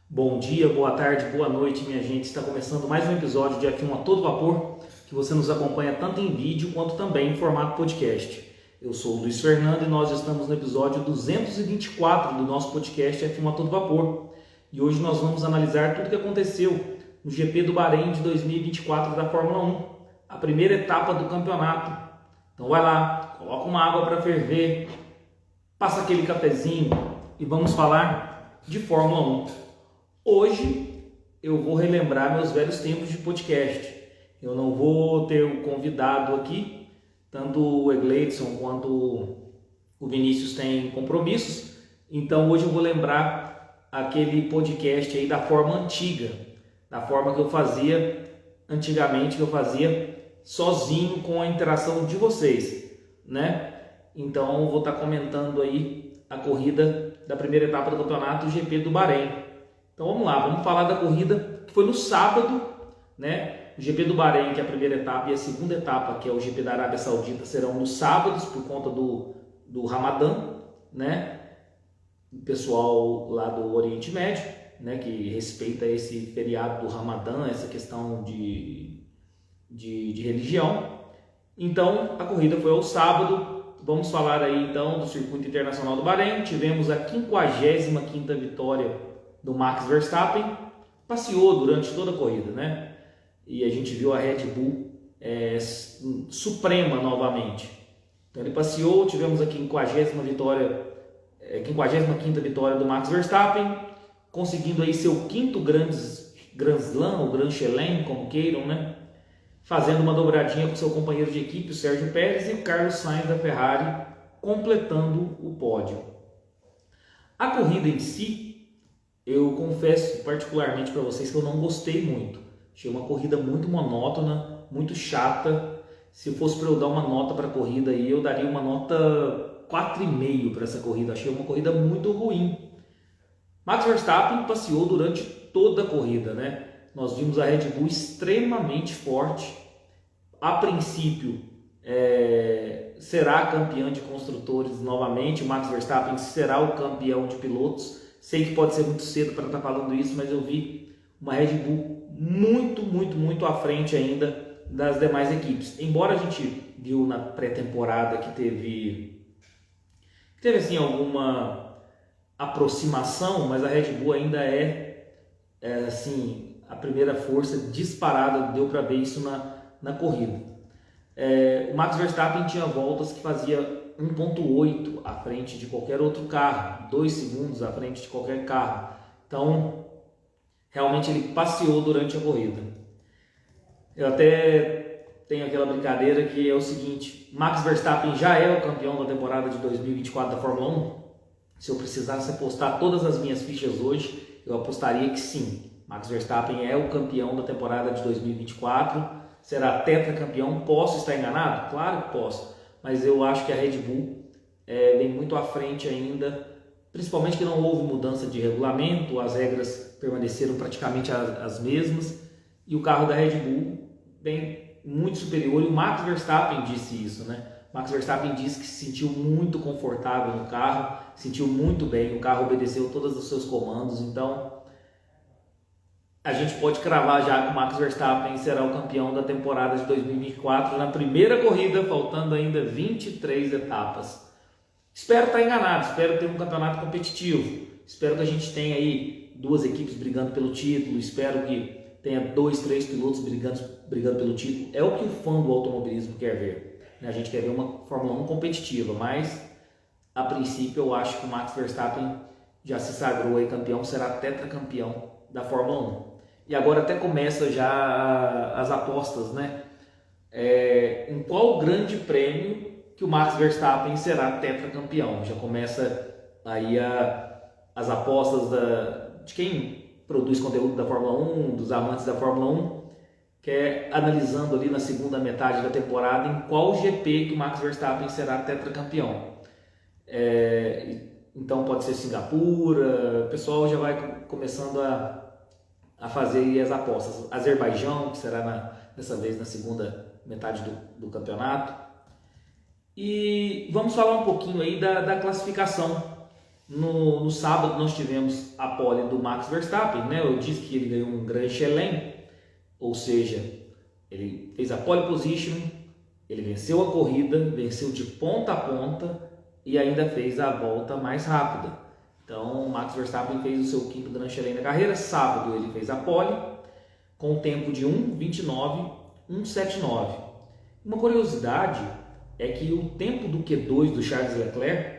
Bom dia, boa tarde, boa noite, minha gente. Está começando mais um episódio de F1 a todo vapor, que você nos acompanha tanto em vídeo quanto também em formato podcast. Eu sou o Luiz Fernando e nós estamos no episódio 224 do nosso podcast F1 a todo vapor. E hoje nós vamos analisar tudo o que aconteceu no GP do Bahrein de 2024 da Fórmula 1, a primeira etapa do campeonato. Então vai lá, coloca uma água para ferver, passa aquele cafezinho e vamos falar de Fórmula 1. Hoje eu vou relembrar meus velhos tempos de podcast. Eu não vou ter o convidado aqui, tanto o Egleidson quanto o Vinícius têm compromissos, então hoje eu vou lembrar aquele podcast aí da forma antiga, da forma que eu fazia antigamente, que eu fazia sozinho com a interação de vocês, né? Então eu vou estar comentando aí a corrida da primeira etapa do campeonato, o GP do Bahrein. Então vamos lá, vamos falar da corrida que foi no sábado, né? O GP do Bahrein, que é a primeira etapa, e a segunda etapa, que é o GP da Arábia Saudita, serão nos sábados por conta do Ramadã, né? O pessoal lá do Oriente Médio, né? Que respeita esse feriado do Ramadã, essa questão de religião. Então a corrida foi ao sábado. Vamos falar aí então do Circuito Internacional do Bahrein. Tivemos a 55ª vitória do Max Verstappen, passeou durante toda a corrida, né? E a gente viu a Red Bull suprema novamente. Então ele passeou, tivemos a 55ª vitória do Max Verstappen, conseguindo aí seu quinto Grand Slam, ou Grand Chelem, como queiram, né? Fazendo uma dobradinha com seu companheiro de equipe, o Sérgio Pérez, e o Carlos Sainz da Ferrari, completando o pódio. A corrida em si, eu confesso particularmente para vocês que eu não gostei muito. Achei uma corrida muito monótona, muito chata. Se fosse para eu dar uma nota para a corrida aí, eu daria uma nota 4,5 para essa corrida. Achei uma corrida muito ruim. Max Verstappen passeou durante toda a corrida, né? Nós vimos a Red Bull extremamente forte. A princípio, será campeã de construtores novamente. O Max Verstappen será o campeão de pilotos. Sei que pode ser muito cedo para estar falando isso, mas eu vi uma Red Bull muito à frente ainda das demais equipes. Embora a gente viu na pré-temporada que teve assim alguma aproximação, mas a Red Bull ainda assim a primeira força disparada, deu para ver isso na corrida. O Max Verstappen tinha voltas que fazia 1,8 à frente de qualquer outro carro, 2 segundos à frente de qualquer carro. Então, realmente ele passeou durante a corrida. Eu até tenho aquela brincadeira que é o seguinte: Max Verstappen já é o campeão da temporada de 2024 da Fórmula 1? Se eu precisasse apostar todas as minhas fichas hoje, eu apostaria que sim. Max Verstappen é o campeão da temporada de 2024, será tetracampeão. Posso estar enganado? Claro que posso. Mas eu acho que a Red Bull vem muito à frente ainda, principalmente que não houve mudança de regulamento, as regras permaneceram praticamente as mesmas, e o carro da Red Bull vem muito superior, e o Max Verstappen disse isso, né? Max Verstappen disse que se sentiu muito confortável no carro, sentiu muito bem, o carro obedeceu todos os seus comandos, então a gente pode cravar já que o Max Verstappen será o campeão da temporada de 2024 na primeira corrida, faltando ainda 23 etapas. Espero estar enganado, espero ter um campeonato competitivo, espero que a gente tenha aí duas equipes brigando pelo título, espero que tenha 2, 3 pilotos brigando pelo título. É o que o fã do automobilismo quer ver. A gente quer ver uma Fórmula 1 competitiva, mas a princípio eu acho que o Max Verstappen já se sagrou aí campeão, será tetracampeão da Fórmula 1. E agora até começa já as apostas, né? Em qual grande prêmio que o Max Verstappen será tetracampeão? Já começa aí as apostas de quem produz conteúdo da Fórmula 1, dos amantes da Fórmula 1, que é analisando ali na segunda metade da temporada em qual GP que o Max Verstappen será tetracampeão. Então pode ser Singapura, o pessoal já vai começando a fazer aí as apostas. Azerbaijão, que será dessa vez na segunda metade do campeonato. E vamos falar um pouquinho aí da classificação. No sábado nós tivemos a pole do Max Verstappen, né? Eu disse que ele ganhou um Grand Chelem, ou seja, ele fez a pole position, ele venceu a corrida, venceu de ponta a ponta e ainda fez a volta mais rápida. Então o Max Verstappen fez o seu quinto Grand Chelem da carreira. Sábado ele fez a pole com o tempo de 1:29.179. Uma curiosidade é que o tempo do Q2 do Charles Leclerc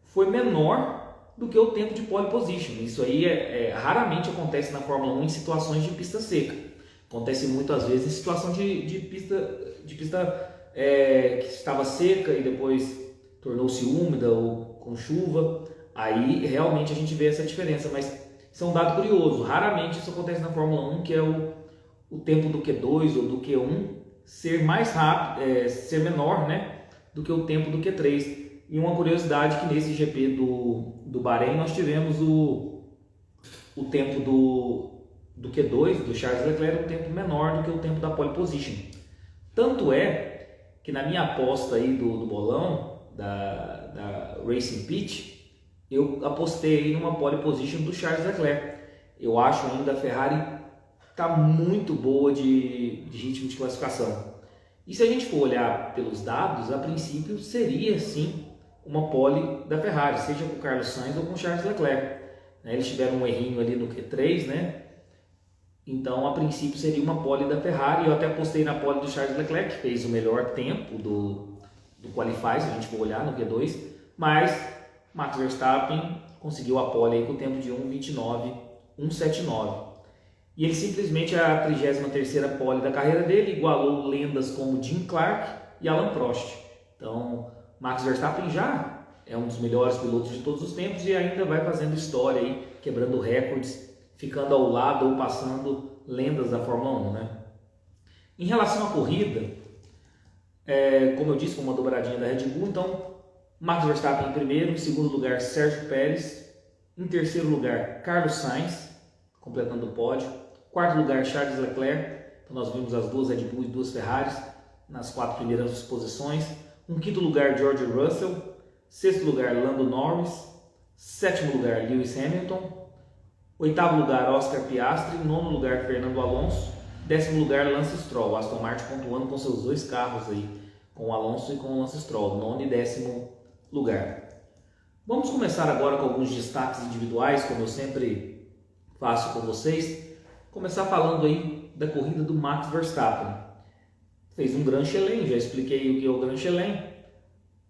foi menor do que o tempo de pole position. Isso aí raramente acontece na Fórmula 1 em situações de pista seca. Acontece muitas vezes em situação de pista que estava seca e depois tornou-se úmida ou com chuva. Aí realmente a gente vê essa diferença, mas isso é um dado curioso. Raramente isso acontece na Fórmula 1, que é o tempo do Q2 ou do Q1 ser mais rápido, ser menor, né, do que o tempo do Q3. E uma curiosidade que nesse GP do Bahrein nós tivemos o tempo do Q2, do Charles Leclerc, um tempo menor do que o tempo da pole position. Tanto é que na minha aposta aí do bolão, da Racing Pitch, eu apostei numa pole position do Charles Leclerc. Eu acho ainda a Ferrari está muito boa de ritmo de classificação. E se a gente for olhar pelos dados, a princípio seria sim uma pole da Ferrari, seja com o Carlos Sainz ou com o Charles Leclerc. Eles tiveram um errinho ali no Q3, né? Então a princípio seria uma pole da Ferrari. Eu até apostei na pole do Charles Leclerc, que fez o melhor tempo do Qualify, se a gente for olhar no Q2, mas Max Verstappen conseguiu a pole aí com o tempo de 1:29.179. E ele simplesmente, a 33ª pole da carreira dele, igualou lendas como Jim Clark e Alan Prost. Então, Max Verstappen já é um dos melhores pilotos de todos os tempos e ainda vai fazendo história aí, quebrando recordes, ficando ao lado ou passando lendas da Fórmula 1, né? Em relação à corrida, como eu disse, foi uma dobradinha da Red Bull. Então, Max Verstappen em primeiro, em segundo lugar Sérgio Pérez, em terceiro lugar Carlos Sainz, completando o pódio, quarto lugar Charles Leclerc. Então nós vimos as duas Red Bull e duas Ferraris nas 4 primeiras posições. Em quinto lugar George Russell, sexto lugar Lando Norris, sétimo lugar Lewis Hamilton, oitavo lugar Oscar Piastri, nono lugar Fernando Alonso, décimo lugar Lance Stroll. Aston Martin pontuando com seus 2 carros aí, com o Alonso e com o Lance Stroll, nono e décimo lugar. Vamos começar agora com alguns destaques individuais, como eu sempre faço com vocês. Começar falando aí da corrida do Max Verstappen. Fez um Grand Chelem, já expliquei o que é o Grand Chelem.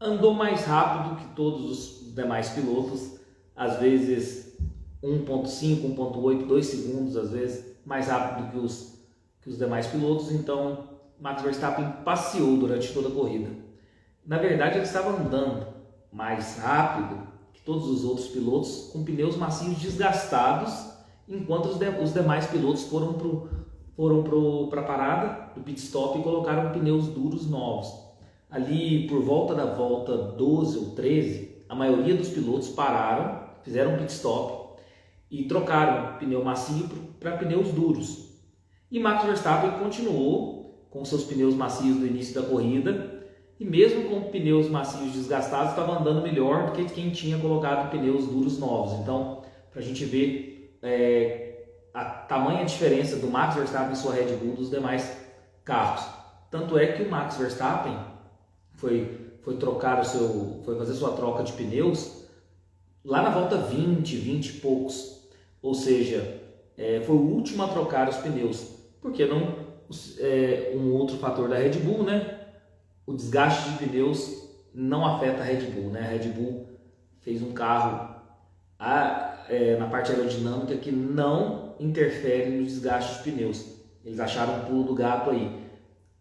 Andou mais rápido que todos os demais pilotos, às vezes 1.5, 1.8, 2 segundos, às vezes mais rápido que os demais pilotos. Então, Max Verstappen passeou durante toda a corrida. Na verdade, ele estava andando mais rápido que todos os outros pilotos, com pneus macios desgastados, enquanto os demais pilotos foram para a parada do pit stop e colocaram pneus duros novos. Ali por volta da volta 12 ou 13, a maioria dos pilotos pararam, fizeram um pit stop e trocaram pneu macio para pneus duros. E Max Verstappen continuou com seus pneus macios do início da corrida e mesmo com pneus macios desgastados estava andando melhor do que quem tinha colocado pneus duros novos. Então, para a gente ver a tamanha diferença do Max Verstappen e sua Red Bull dos demais carros. Tanto é que o Max Verstappen foi fazer sua troca de pneus lá na volta 20 e poucos, ou seja, foi o último a trocar os pneus, porque não um outro fator da Red Bull, né? O desgaste de pneus não afeta a Red Bull, né? A Red Bull fez um carro na parte aerodinâmica que não interfere no desgaste de pneus. Eles acharam um pulo do gato aí.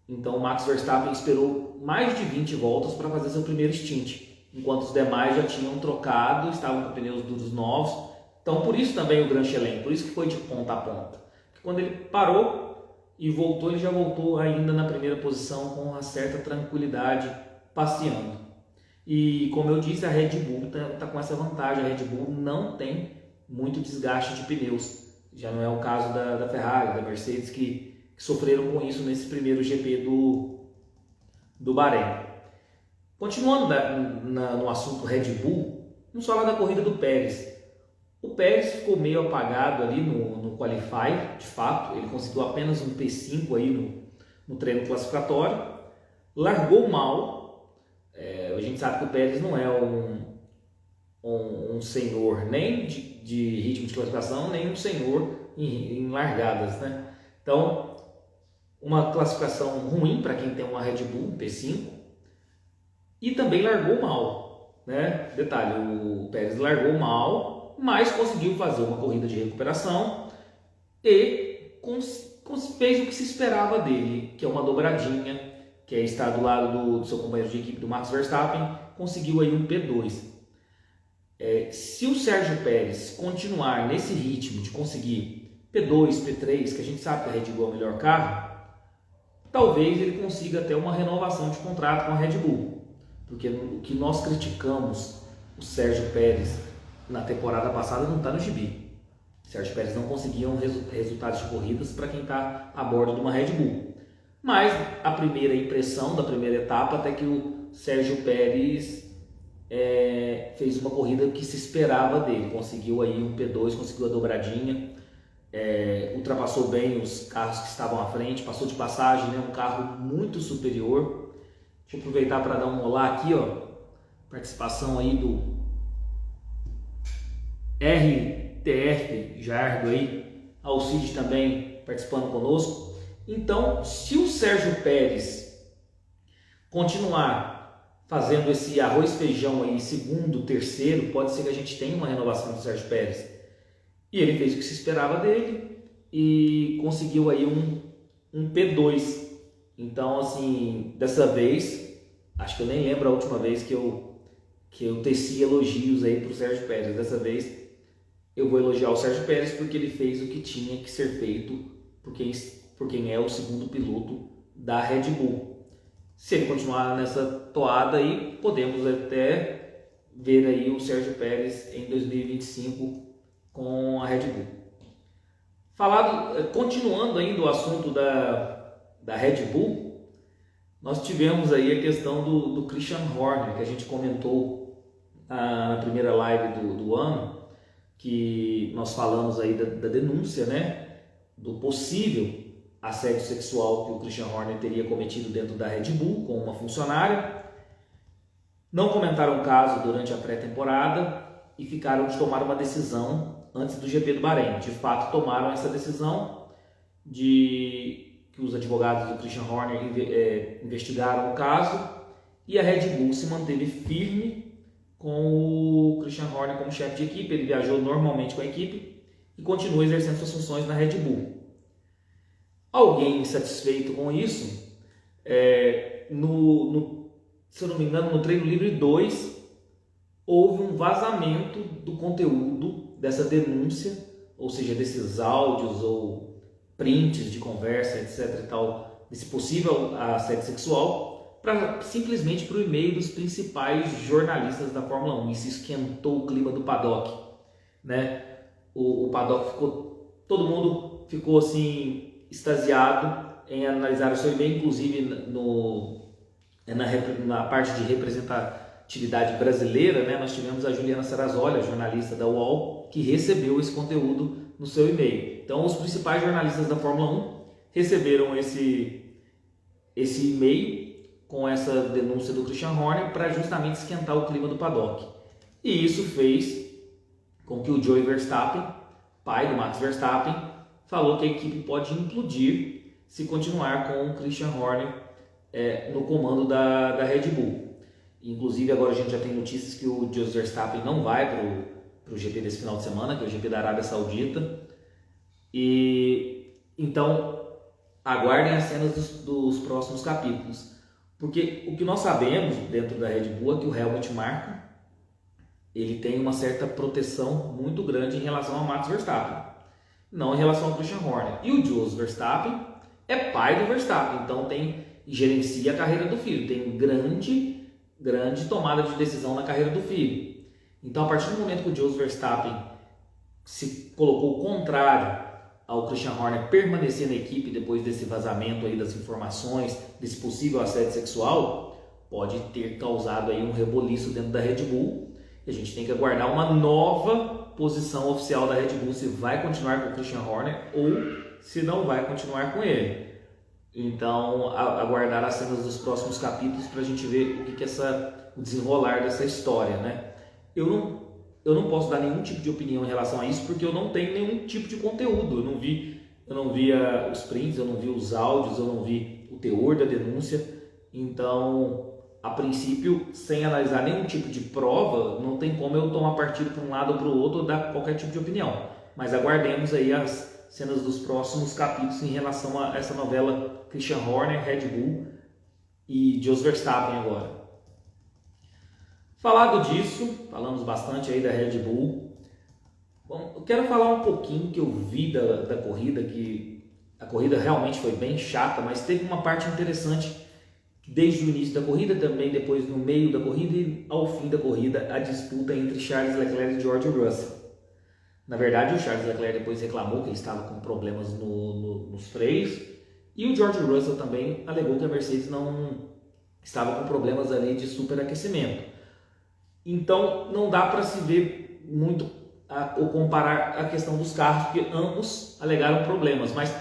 Então o Max Verstappen esperou mais de 20 voltas para fazer seu primeiro stint, enquanto os demais já tinham trocado, estavam com pneus duros novos. Então por isso também o Grand Chelem, por isso que foi de ponta a ponta. Porque quando ele parou e voltou, ele já voltou ainda na primeira posição com uma certa tranquilidade, passeando. E como eu disse, a Red Bull está com essa vantagem. A Red Bull não tem muito desgaste de pneus. Já não é o caso da Ferrari, da Mercedes, que sofreram com isso nesse primeiro GP do Bahrein. Continuando no assunto Red Bull, Vamos falar da corrida do Pérez. O Pérez ficou meio apagado ali no Qualify, de fato, ele conseguiu apenas um P5 aí no treino classificatório, largou mal. A gente sabe que o Pérez não é um senhor nem de ritmo de classificação, nem um senhor em largadas, né? Então, uma classificação ruim para quem tem uma Red Bull, um P5, e também largou mal, né? Detalhe, o Pérez largou mal, mas conseguiu fazer uma corrida de recuperação e fez o que se esperava dele, que é uma dobradinha, que é estar do lado do seu companheiro de equipe, do Max Verstappen, conseguiu aí um P2. Se o Sérgio Pérez continuar nesse ritmo de conseguir P2, P3, que a gente sabe que a Red Bull é o melhor carro, talvez ele consiga até uma renovação de contrato com a Red Bull. Porque o que nós criticamos o Sérgio Pérez na temporada passada não está no gibi. O Sérgio Pérez não conseguia resultados de corridas para quem está a bordo de uma Red Bull. Mas a primeira impressão da primeira etapa, até que o Sérgio Pérez fez uma corrida que se esperava dele. Conseguiu aí um P2, conseguiu a dobradinha, ultrapassou bem os carros que estavam à frente, passou de passagem, né? Um carro muito superior. Deixa eu aproveitar para dar um olá aqui, ó. Participação aí do RTF Jardo aí, Alcide também participando conosco. Então, se o Sérgio Pérez continuar fazendo esse arroz feijão aí, segundo, terceiro, pode ser que a gente tenha uma renovação do Sérgio Pérez. E ele fez o que se esperava dele e conseguiu aí um P2. Então, assim, dessa vez, acho que eu nem lembro a última vez que eu teci elogios aí para o Sérgio Pérez. Dessa vez eu vou elogiar o Sérgio Pérez porque ele fez o que tinha que ser feito por quem é o segundo piloto da Red Bull. Se ele continuar nessa toada aí, podemos até ver aí o Sérgio Pérez em 2025 com a Red Bull. Continuando ainda o assunto da Red Bull, nós tivemos aí a questão do Christian Horner, que a gente comentou na primeira live do ano, que nós falamos aí da denúncia, né, do possível assédio sexual que o Christian Horner teria cometido dentro da Red Bull com uma funcionária. Não comentaram o caso durante a pré-temporada e ficaram de tomar uma decisão antes do GP do Bahrein. De fato, tomaram essa decisão de que os advogados do Christian Horner investigaram o caso e a Red Bull se manteve firme com o Christian Horner como chefe de equipe. Ele viajou normalmente com a equipe e continua exercendo suas funções na Red Bull. Alguém insatisfeito com isso, se eu não me engano, no treino livre 2, houve um vazamento do conteúdo dessa denúncia, ou seja, desses áudios ou prints de conversa, etc. e tal, desse possível assédio sexual, simplesmente para o e-mail dos principais jornalistas da Fórmula 1. Isso esquentou o clima do paddock, né? O paddock todo mundo ficou assim extasiado em analisar o seu e-mail, inclusive na parte de representatividade brasileira, né, nós tivemos a Juliana Serrazoli, jornalista da UOL, que recebeu esse conteúdo no seu e-mail. Então, os principais jornalistas da Fórmula 1 receberam esse e-mail com essa denúncia do Christian Horner para justamente esquentar o clima do paddock. E isso fez com que o Joey Verstappen, pai do Max Verstappen, falou que a equipe pode implodir se continuar com o Christian Horner no comando da Red Bull. Inclusive agora a gente já tem notícias que o Joey Verstappen não vai para o GP desse final de semana, que é o GP da Arábia Saudita. E então aguardem as cenas dos próximos capítulos, porque o que nós sabemos dentro da Red Bull é que o Helmut Marko ele tem uma certa proteção muito grande em relação ao Max Verstappen, não em relação ao Christian Horner. E o Jos Verstappen é pai do Verstappen, então gerencia a carreira do filho, tem grande tomada de decisão na carreira do filho. Então, a partir do momento que o Jos Verstappen se colocou contrário ao Christian Horner permanecer na equipe depois desse vazamento aí das informações, desse possível assédio sexual, pode ter causado aí um reboliço dentro da Red Bull E a gente tem que aguardar uma nova posição oficial da Red Bull, se vai continuar com o Christian Horner ou se não vai continuar com ele. Então, aguardar as cenas dos próximos capítulos para a gente ver o que o desenrolar dessa história, né? Eu não posso dar nenhum tipo de opinião em relação a isso, porque eu não tenho nenhum tipo de conteúdo. Eu não vi os prints, eu não vi os áudios, eu não vi o teor da denúncia. Então, a princípio, sem analisar nenhum tipo de prova, não tem como eu tomar partido para um lado ou para o outro ou dar qualquer tipo de opinião. Mas aguardemos aí as cenas dos próximos capítulos em relação a essa novela Christian Horner, Red Bull e Jos Verstappen agora. Falado disso, falamos bastante aí da Red Bull. Bom, eu quero falar um pouquinho que eu vi da corrida, que a corrida realmente foi bem chata, mas teve uma parte interessante desde o início da corrida, também depois no meio da corrida e ao fim da corrida, a disputa entre Charles Leclerc e George Russell. Na verdade, o Charles Leclerc depois reclamou que ele estava com problemas nos freios e o George Russell também alegou que a Mercedes não estava com problemas ali de superaquecimento. Então, não dá para se ver muito ou comparar a questão dos carros, porque ambos alegaram problemas, mas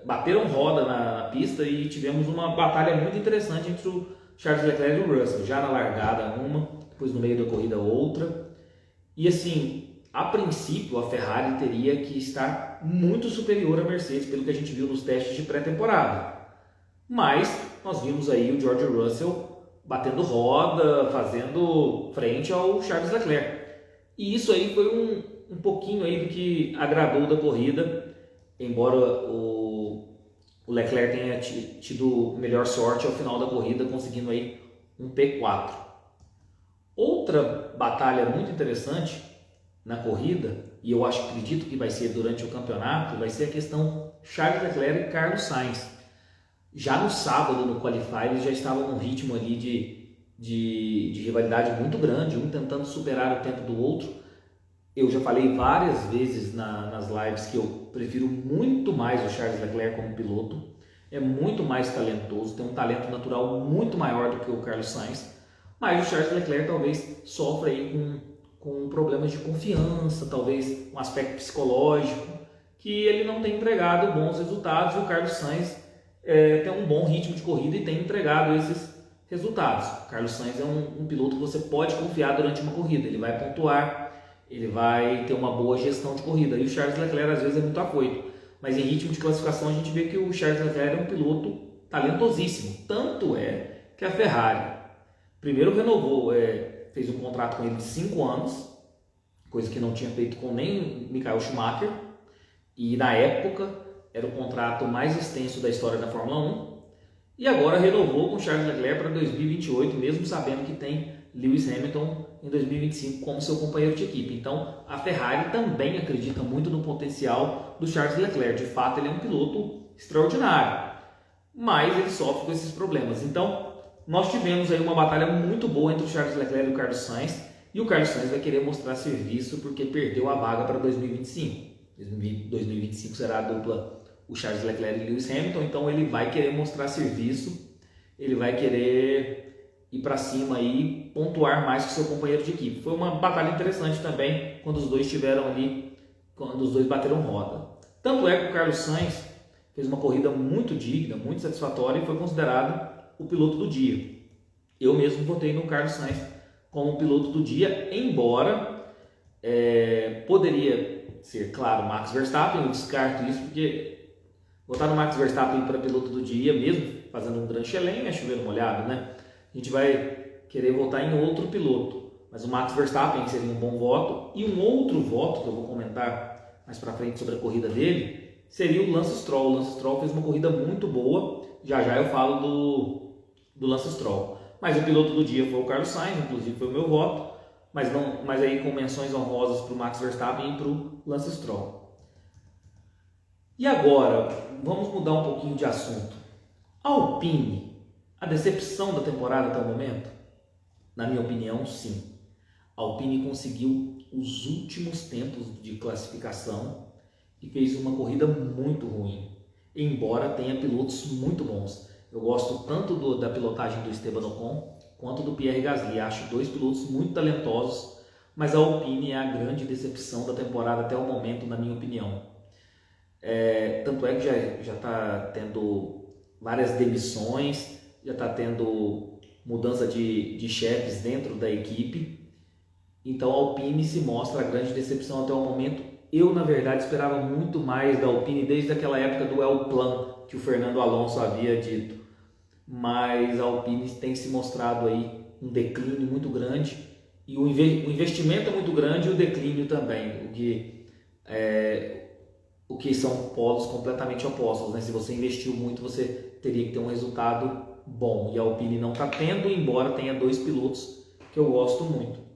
bateram roda na pista e tivemos uma batalha muito interessante entre o Charles Leclerc e o Russell, já na largada uma, depois no meio da corrida outra. E assim, a princípio a Ferrari teria que estar muito superior à Mercedes, pelo que a gente viu nos testes de pré-temporada. Mas nós vimos aí o George Russell batendo roda, fazendo frente ao Charles Leclerc. E isso aí foi um pouquinho aí do que agradou da corrida, embora o Leclerc tenha tido melhor sorte ao final da corrida, conseguindo aí um P4. Outra batalha muito interessante na corrida, e eu acredito que vai ser durante o campeonato, vai ser a questão Charles Leclerc e Carlos Sainz. Já no sábado, no Qualify, eles já estavam num ritmo ali de rivalidade muito grande, um tentando superar o tempo do outro. Eu já falei várias vezes nas lives que eu prefiro muito mais o Charles Leclerc como piloto, é muito mais talentoso, tem um talento natural muito maior do que o Carlos Sainz, mas o Charles Leclerc talvez sofra aí com problemas de confiança, talvez um aspecto psicológico, que ele não tem entregado bons resultados, e o Carlos Sainz tem um bom ritmo de corrida e tem entregado esses resultados. O Carlos Sainz é um piloto que você pode confiar durante uma corrida, ele vai pontuar, ele vai ter uma boa gestão de corrida. E o Charles Leclerc às vezes é muito afoito, mas em ritmo de classificação a gente vê que o Charles Leclerc é um piloto talentosíssimo. Tanto é que a Ferrari primeiro renovou, fez um contrato com ele de 5 anos, coisa que não tinha feito com nem Michael Schumacher, e na época era o contrato mais extenso da história da Fórmula 1, e agora renovou com Charles Leclerc para 2028, mesmo sabendo que tem Lewis Hamilton em 2025 como seu companheiro de equipe. Então a Ferrari também acredita muito no potencial do Charles Leclerc. De fato, ele é um piloto extraordinário, mas ele sofre com esses problemas. Então nós tivemos aí uma batalha muito boa entre o Charles Leclerc e o Carlos Sainz, e o Carlos Sainz vai querer mostrar serviço porque perdeu a vaga para 2025. 2025 será a dupla o Charles Leclerc e Lewis Hamilton, então ele vai querer mostrar serviço, ele vai querer ir para cima e pontuar mais que seu companheiro de equipe. Foi uma batalha interessante também quando os dois estiveram ali, quando os dois bateram roda. Tanto é que o Carlos Sainz fez uma corrida muito digna, muito satisfatória e foi considerado o piloto do dia. Eu mesmo votei no Carlos Sainz como piloto do dia, embora poderia ser, claro, Max Verstappen. Eu descarto isso porque votar no Max Verstappen para piloto do dia, mesmo fazendo um grande chelém, é chover molhado, né? A gente vai querer votar em outro piloto, mas o Max Verstappen seria um bom voto. E um outro voto que eu vou comentar mais para frente sobre a corrida dele seria o Lance Stroll. O Lance Stroll fez uma corrida muito boa, já eu falo do Lance Stroll. Mas o piloto do dia foi o Carlos Sainz, inclusive foi o meu voto, mas aí com menções honrosas para o Max Verstappen e para o Lance Stroll. E agora, vamos mudar um pouquinho de assunto. A Alpine, a decepção da temporada até o momento? Na minha opinião, sim. A Alpine conseguiu os últimos tempos de classificação e fez uma corrida muito ruim, embora tenha pilotos muito bons. Eu gosto tanto da pilotagem do Esteban Ocon quanto do Pierre Gasly. Acho dois pilotos muito talentosos, mas a Alpine é a grande decepção da temporada até o momento, na minha opinião. Tanto é que já está tendo várias demissões, já está tendo mudança de chefes dentro da equipe. Então a Alpine se mostra a grande decepção até o momento. Eu, na verdade, esperava muito mais da Alpine desde aquela época do El Plan, que o Fernando Alonso havia dito. Mas a Alpine tem se mostrado aí um declínio muito grande, e o investimento é muito grande e o declínio também, o que são polos completamente opostos, né? Se você investiu muito, você teria que ter um resultado bom, e a Alpine não está tendo, embora tenha dois pilotos que eu gosto muito.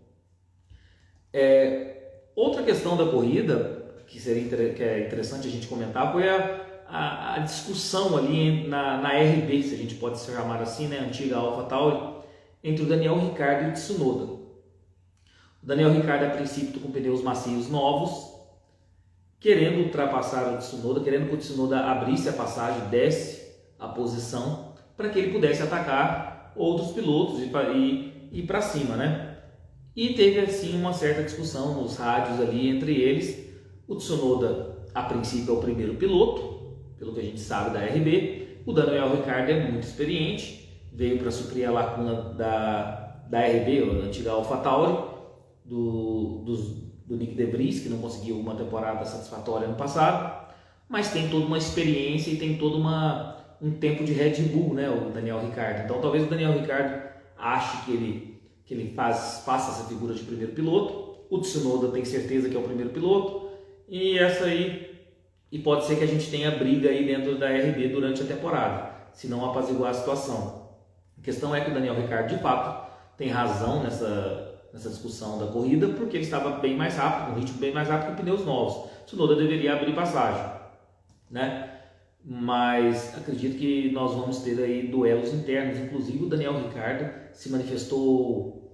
Outra questão da corrida que é interessante a gente comentar foi a discussão ali na RB, se a gente pode chamar assim, né, antiga AlphaTauri, entre o Daniel Ricciardo e o Tsunoda. O Daniel Ricciardo, a princípio, com pneus macios novos, querendo ultrapassar o Tsunoda, querendo que o Tsunoda abrisse a passagem, desse a posição, para que ele pudesse atacar outros pilotos e ir para cima, né? E teve assim uma certa discussão nos rádios ali entre eles. O Tsunoda, a princípio, é o primeiro piloto, pelo que a gente sabe da RB. O Daniel Ricciardo é muito experiente, veio para suprir a lacuna da RB, a antiga AlphaTauri, do Nick De Vries, que não conseguiu uma temporada satisfatória ano passado, mas tem toda uma experiência e tem todo um tempo de Red Bull, né, o Daniel Ricciardo. Então talvez o Daniel Ricciardo ache que ele faça essa figura de primeiro piloto. O Tsunoda tem certeza que é o primeiro piloto, e pode ser que a gente tenha briga aí dentro da RB durante a temporada, se não apaziguar a situação. A questão é que o Daniel Ricciardo, de fato, tem razão nessa discussão da corrida, porque ele estava bem mais rápido, um ritmo bem mais rápido com pneus novos. O Tsunoda deveria abrir passagem, né? Mas acredito que nós vamos ter aí duelos internos. Inclusive o Daniel Ricciardo se manifestou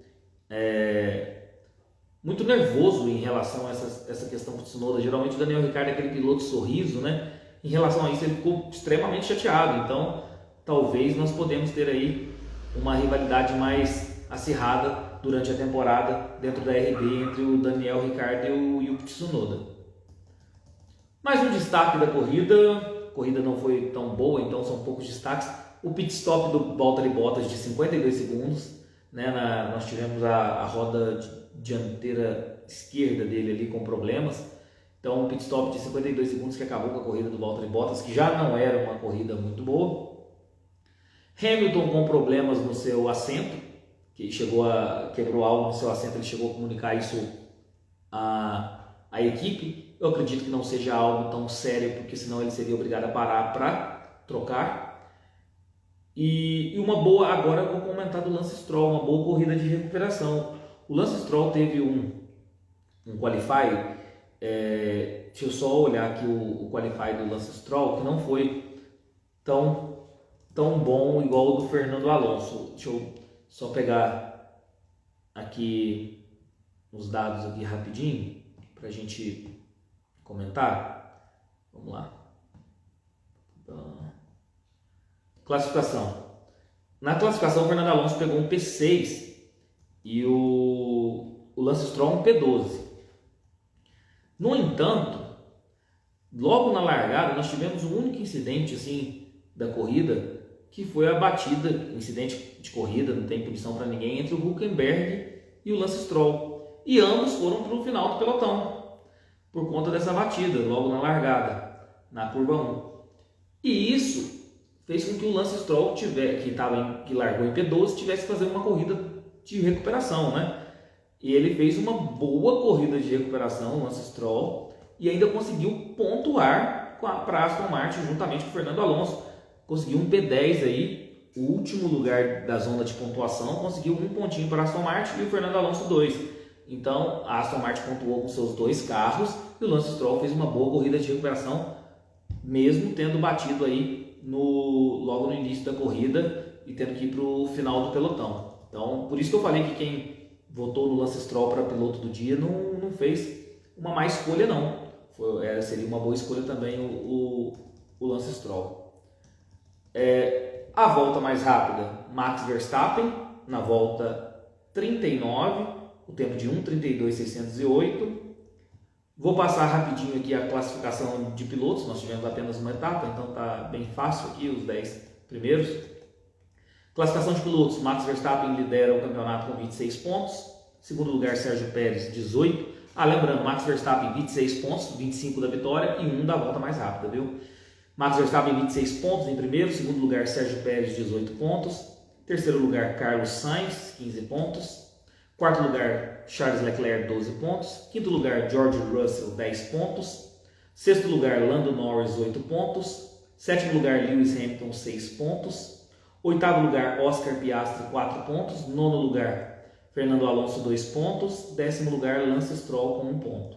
muito nervoso em relação a essa questão com o Tsunoda. Geralmente o Daniel Ricciardo é aquele piloto sorriso, né? Em relação a isso ele ficou extremamente chateado. Então talvez nós podemos ter aí uma rivalidade mais acirrada durante a temporada dentro da RB entre o Daniel Ricciardo e o Tsunoda. Mais um destaque da corrida. A corrida não foi tão boa, então são poucos destaques. O pit stop do Valtteri Bottas de 52 segundos, né? Nós tivemos a roda dianteira esquerda dele ali com problemas. Então um pit stop de 52 segundos que acabou com a corrida do Valtteri Bottas, que já não era uma corrida muito boa. Hamilton com problemas no seu assento, que quebrou algo no seu assento, ele chegou a comunicar isso à equipe. Eu acredito que não seja algo tão sério, porque senão ele seria obrigado a parar para trocar. E uma boa, agora eu vou comentar do Lance Stroll, uma boa corrida de recuperação. O Lance Stroll teve um qualify, deixa eu só olhar aqui o qualify do Lance Stroll, que não foi tão bom igual o do Fernando Alonso. Deixa eu só pegar aqui os dados aqui rapidinho para a gente comentar. Vamos lá. Classificação. Na classificação, o Fernando Alonso pegou um P6 e o Lance Stroll um P12. No entanto, logo na largada, nós tivemos um único incidente assim, da corrida, que foi a batida, incidente de corrida, não tem punição para ninguém, entre o Hülkenberg e o Lance Stroll. E ambos foram para o final do pelotão, por conta dessa batida, logo na largada, na curva 1. E isso fez com que o Lance Stroll, que largou em P12, tivesse que fazer uma corrida de recuperação, né? E ele fez uma boa corrida de recuperação, o Lance Stroll, e ainda conseguiu pontuar para a Aston Martin juntamente com o Fernando Alonso. Conseguiu um P10 aí, o último lugar da zona de pontuação, conseguiu um pontinho para a Aston Martin e o Fernando Alonso 2. Então a Aston Martin pontuou com seus dois carros e o Lance Stroll fez uma boa corrida de recuperação, mesmo tendo batido aí logo no início da corrida e tendo que ir para o final do pelotão. Então, por isso que eu falei que quem votou no Lance Stroll para piloto do dia não fez uma má escolha, não. Seria uma boa escolha também o Lance Stroll. A volta mais rápida, Max Verstappen, na volta 39, o tempo de 1:32.608. Vou passar rapidinho aqui a classificação de pilotos, nós tivemos apenas uma etapa, então está bem fácil aqui os 10 primeiros. Classificação de pilotos, Max Verstappen lidera o campeonato com 26 pontos, segundo lugar Sérgio Pérez, 18. Lembrando, Max Verstappen 26 pontos, 25 da vitória e 1 da volta mais rápida, viu? Max Verstappen 26 pontos em primeiro, segundo lugar Sérgio Pérez, 18 pontos, terceiro lugar Carlos Sainz, 15 pontos, quarto lugar Charles Leclerc, 12 pontos, quinto lugar George Russell, 10 pontos, sexto lugar Lando Norris, 8 pontos, sétimo lugar Lewis Hamilton, 6 pontos, oitavo lugar Oscar Piastri, 4 pontos, nono lugar Fernando Alonso, 2 pontos, décimo lugar Lance Stroll com 1 ponto.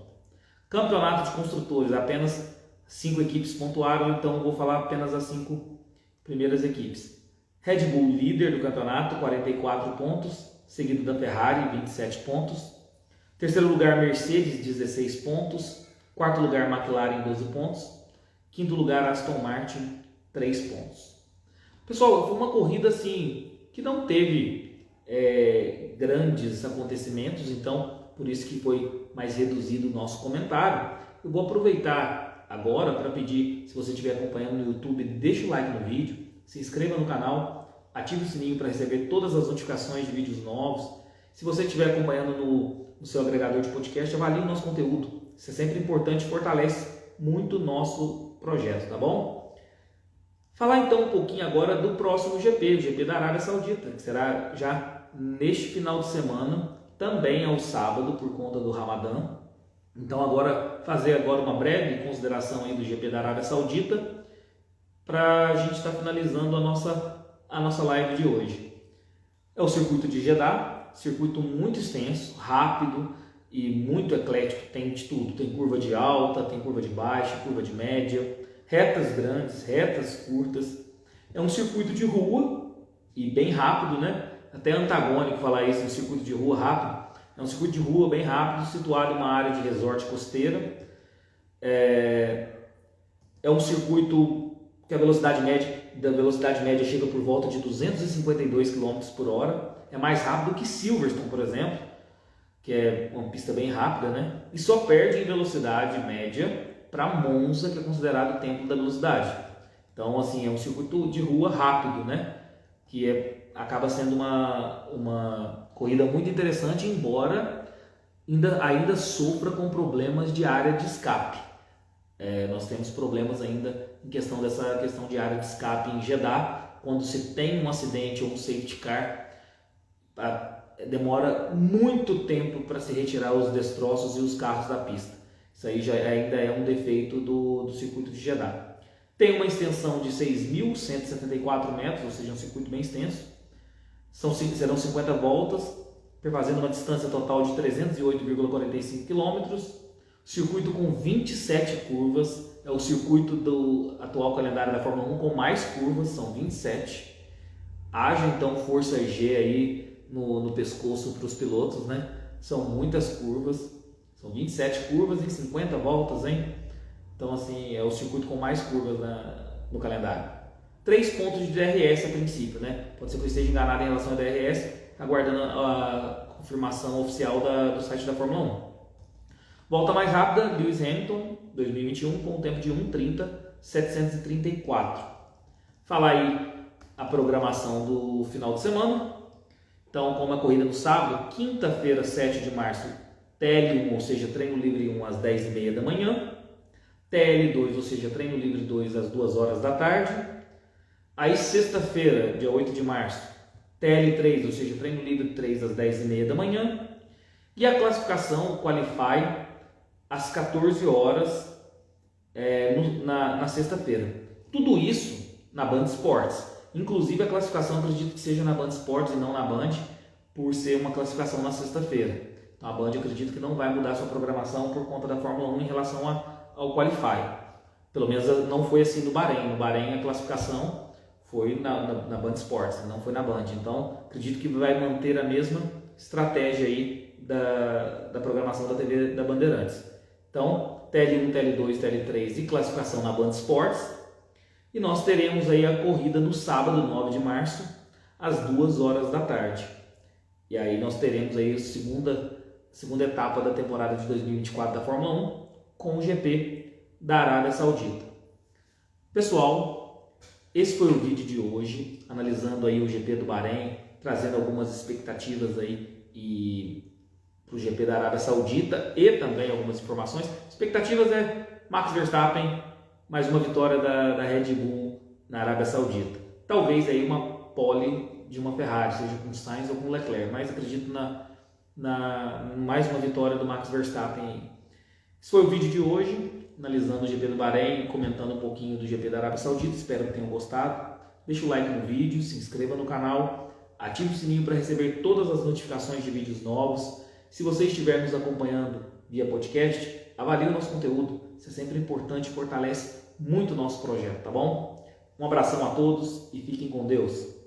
Campeonato de construtores, apenas 5 equipes pontuaram, então vou falar apenas as 5 primeiras equipes. Red Bull líder do campeonato, 44 pontos, seguido da Ferrari, 27 pontos. Terceiro lugar Mercedes, 16 pontos. Quarto lugar McLaren, 12 pontos. Quinto lugar Aston Martin, 3 pontos. Pessoal, foi uma corrida assim que não teve grandes acontecimentos, então por isso que foi mais reduzido o nosso comentário. Eu vou aproveitar agora para pedir, se você estiver acompanhando no YouTube, deixa o like no vídeo, se inscreva no canal, ative o sininho para receber todas as notificações de vídeos novos. Se você estiver acompanhando no seu agregador de podcast, avalie o nosso conteúdo. Isso é sempre importante, fortalece muito o nosso projeto, tá bom? Falar então um pouquinho agora do próximo GP, o GP da Arábia Saudita, que será já neste final de semana, também ao sábado, por conta do Ramadã. Então fazer agora uma breve consideração aí do GP da Arábia Saudita, para a gente estar finalizando a nossa live de hoje. É o circuito de Jeddah, circuito muito extenso, rápido e muito eclético, tem de tudo, tem curva de alta, tem curva de baixa, curva de média, retas grandes, retas curtas. É um circuito de rua e bem rápido, né? Até antagônico falar isso, um circuito de rua rápido. É um circuito de rua bem rápido, situado em uma área de resort costeira. É um circuito que a velocidade média chega por volta de 252 km por hora. É mais rápido que Silverstone, por exemplo, que é uma pista bem rápida, né? E só perde em velocidade média para Monza, que é considerado o templo da velocidade. Então, assim, é um circuito de rua rápido, né? Que acaba sendo uma corrida muito interessante, embora ainda sofra com problemas de área de escape. Nós temos problemas ainda em questão dessa questão de área de escape em Jeddah. Quando se tem um acidente ou um safety car, demora muito tempo para se retirar os destroços e os carros da pista. Isso aí ainda é um defeito do circuito de Jeddah. Tem uma extensão de 6.174 metros, ou seja, um circuito bem extenso. Serão 50 voltas, fazendo uma distância total de 308,45 km. Circuito com 27 curvas, é o circuito do atual calendário da Fórmula 1 com mais curvas, são 27. Haja então força G aí no pescoço para os pilotos, né? São muitas curvas, são 27 curvas em 50 voltas, hein? Então, assim, é o circuito com mais curvas no calendário. 3 pontos de DRS a princípio, né? Pode ser que eu esteja enganado em relação ao DRS, aguardando a confirmação oficial do site da Fórmula 1. Volta mais rápida, Lewis Hamilton, 2021, com um tempo de 1:30.734. Falar aí a programação do final de semana. Então, como a corrida no sábado, quinta-feira, 7 de março, TL1, ou seja, treino livre 1 às 10h30 da manhã. TL2, ou seja, treino livre 2 às 2 horas da tarde. Aí, sexta-feira, dia 8 de março, TL3, ou seja, treino livre 3 às 10h30 da manhã. E a classificação, o Qualify, às 14 horas na sexta-feira. Tudo isso na Band Esportes. Inclusive a classificação acredito que seja na Band Esportes e não na Band, por ser uma classificação na sexta-feira. Então a Band acredito que não vai mudar sua programação por conta da Fórmula 1 em relação ao Qualify. Pelo menos não foi assim no Bahrein. No Bahrein a classificação foi na Band Esportes, não foi na Band. Então acredito que vai manter a mesma estratégia aí da programação da TV da Bandeirantes. Então, TL1, TL2, TL3 e classificação na Band Esportes. E nós teremos aí a corrida no sábado, 9 de março, às 2 horas da tarde. E aí nós teremos aí a segunda etapa da temporada de 2024 da Fórmula 1 com o GP da Arábia Saudita. Pessoal, esse foi o vídeo de hoje, analisando aí o GP do Bahrein, trazendo algumas expectativas aí para o GP da Arábia Saudita e também algumas informações. Expectativas é Max Verstappen, mais uma vitória da Red Bull na Arábia Saudita. Talvez aí uma pole de uma Ferrari, seja com Sainz ou com Leclerc, mas acredito na mais uma vitória do Max Verstappen aí. Esse foi o vídeo de hoje, analisando o GP do Bahrein, comentando um pouquinho do GP da Arábia Saudita. Espero que tenham gostado. Deixa o like no vídeo, se inscreva no canal, ative o sininho para receber todas as notificações de vídeos novos. Se você estiver nos acompanhando via podcast, avalie o nosso conteúdo. Isso é sempre importante e fortalece muito o nosso projeto, tá bom? Um abração a todos e fiquem com Deus.